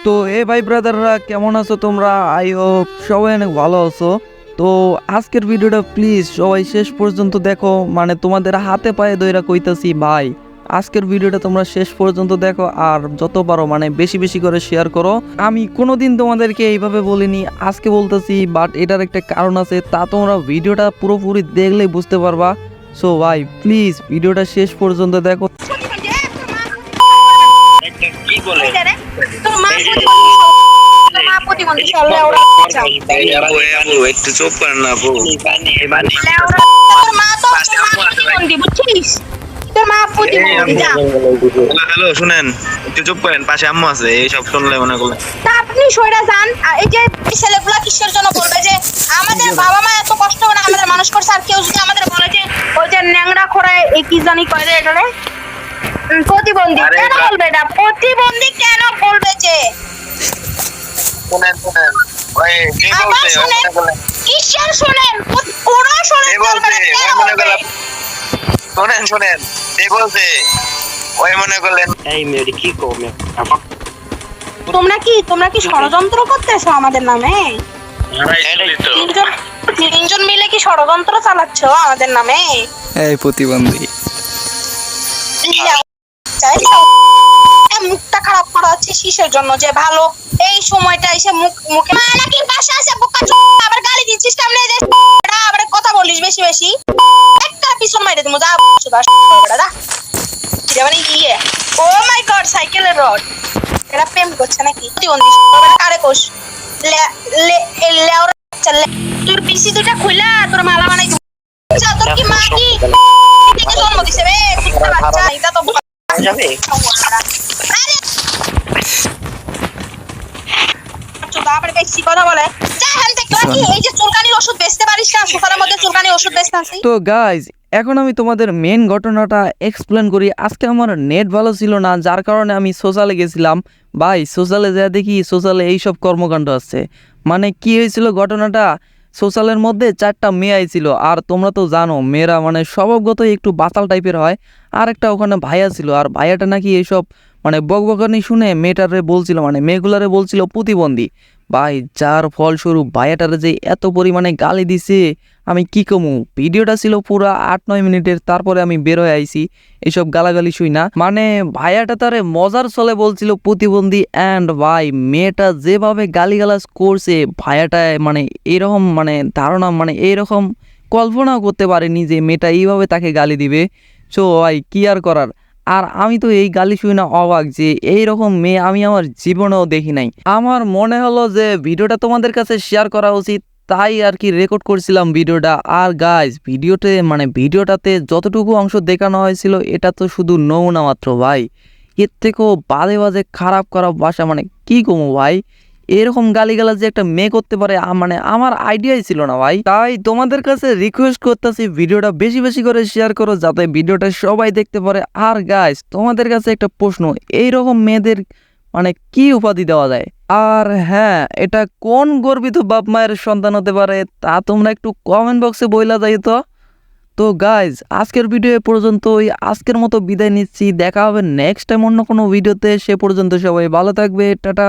তো ভাই ব্রাদাররা কেমন আছো তোমরা? আই হোপ সবাই অনেক ভালো আছো। তো আজকের ভিডিওটা প্লিজ সবাই শেষ পর্যন্ত দেখো, মানে তোমাদের হাতে পায়ে ধইরা কইতাছি ভাই, আজকের ভিডিওটা তোমরা শেষ পর্যন্ত দেখো আর যত পারো মানে বেশি বেশি করে শেয়ার করো। আমি কোনোদিন তোমাদেরকে এইভাবে বলিনি, আজকে বলতেছি, বাট এটার একটা কারণ আছে, তা তোমরা ভিডিওটা পুরোপুরি দেখলেই বুঝতে পারবা। সো ভাই প্লিজ ভিডিওটা শেষ পর্যন্ত দেখো। কি বলে একটু চোখ করেন না আপু। হ্যালো শুনেন, একটু চুপ করেন, পাশে আম্মু আছে, এইসব শুনলে মনে করলেন আপনি সইরা যান। এই যে ছেলেগুলা কিসের জন্য বলবে যে আমাদের বাবা মা এত কষ্ট করে আমাদের মানুষ করছে, আর কেউ যদি আমাদের বলে যে ওই যে ন্যাংরা খোড়ায় এই কি জানি কয় রে এটা রে প্রতিবন্ধী, কেন বলবে এটা? প্রতিবন্ধী কেন বলবে? যে শুনেন শুনেন, ওই যে আবার বলছে শুনেন, মনে করলেন কিসের শুনেন? পুরো শুনেন, যে বলছে বলবেন কেন মনে বলবে? করলেন, শুনেন শুনেন, যে বলছে ওই মনে করলেন এই মেয়ে কি করবে? তোমরা কি ষড়যন্ত্র করতেছো আমাদের নামে? তিনজন মিলে কি ষড়যন্ত্র চালাচ্ছ আমাদের নামে? এই প্রতিবন্ধী মুখটা খারাপ করা হচ্ছে কিসের জন্য? যে ভালো এই সময়টা এসে মুখে নাকি বাসা আছে বোকা আবার গালি দিচ্ছিস সামনে, যে আবার কথা বলিস বেশি বেশি, একটা পিছন মাইরে তুমি যা দাদা মানে ইয়ে। ও মাই গড, সাইকেলের রড এরা প্রেম করছে নাকি? প্রতিবন্ধী কারে কোষ তোর পিসি দুটা খুইলা তোর মালা বানাই তোর কি মা কি জন্ম দিছে রে কুত্তা বাচ্চা? এটা তো যাবে আবার বেশি কথা বলে। যা হ্যান থেকে কি এই যে চুলকানির ওষুধ বেচতে পারিস না? সুপারের মধ্যে চুলকানির ওষুধ বেচতে আসি। তো গাইজ এখন আমি তোমাদের মেন ঘটনাটা এক্সপ্লেন করি। আজকে আমার নেট ভালো ছিল না, যার কারণে আমি সোশ্যালে গেছিলাম। ভাই সোশ্যালে যা দেখি সোশ্যালে এইসব কর্মকাণ্ড আছে। মানে কি হয়েছিল ঘটনাটা, সোশ্যালের মধ্যে 4টা মেয়ে আইছিল, আর তোমরা তো জানো মেয়েরা মানে স্বভাবগত একটু বাতাল টাইপের হয়। আর একটা ওখানে ভাইয়া ছিল, আর ভাইয়াটা নাকি এইসব মানে বকবকানি শুনে মেয়েটারে বলছিল, মানে মেয়েগুলারে বলছিল প্রতিবন্ধী। ভাই যার ফলস্বরূপ ভাইয়াটারে যে এত পরিমাণে গালি দিছে আমি কি কমু। ভিডিওটা ছিল পুরো 8-9 মিনিটের, তারপরে আমি বের হয়ে আইছি এইসব গালাগালি শুই না। মানে ভাইয়াটা তারে মজার চলে বলছিল প্রতিবন্ধী, অ্যান্ড ভাই মেয়েটা যেভাবে গালিগালাজ করছে ভাইয়াটা মানে এরকম মানে ধারণা মানে এইরকম কল্পনাও করতে পারেনি যে মেয়েটা এইভাবে তাকে গালি দিবে। সো ভাই কি আর করার। আর আমি তো এই গালি শুই না অবাক যে এইরকম মেয়ে আমি আমার জীবনেও দেখি নাই। আমার মনে হলো যে ভিডিওটা তোমাদের কাছে শেয়ার করা উচিত, তাই আর কি রেকর্ড করছিলাম ভিডিওটা। আর গাইজ ভিডিওটাতে যতটুকু অংশ দেখানো হয়েছিল এটা তো শুধু নমুনা মাত্র ভাই, এর থেকেও বাজে বাজে খারাপ খারাপ ভাষা মানে কি কমু ভাই। এরকম গালিগালাজ যে একটা মেয়ে করতে পারে মানে আমার আইডিয়াই ছিল না ভাই। তাই তোমাদের কাছে রিকোয়েস্ট করতেছি ভিডিওটা বেশি বেশি করে শেয়ার করো যাতে ভিডিওটা সবাই দেখতে পারে। আর গাইজ তোমাদের কাছে একটা প্রশ্ন, এইরকম মেয়েদের মানে কি উপাধি দেওয়া যায়? আর হ্যাঁ, এটা কোন গর্বিত বাপ মায়ের সন্তান হতে পারে তা তোমরা একটু কমেন্ট বক্সে বইলা যাই তো। তো গাইজ আজকের ভিডিও এ পর্যন্তই, আজকের মতো বিদায় নিচ্ছি। দেখা হবে নেক্সট টাইম অন্য কোনো ভিডিওতে। সে পর্যন্ত সবাই ভালো থাকবে, টাটা।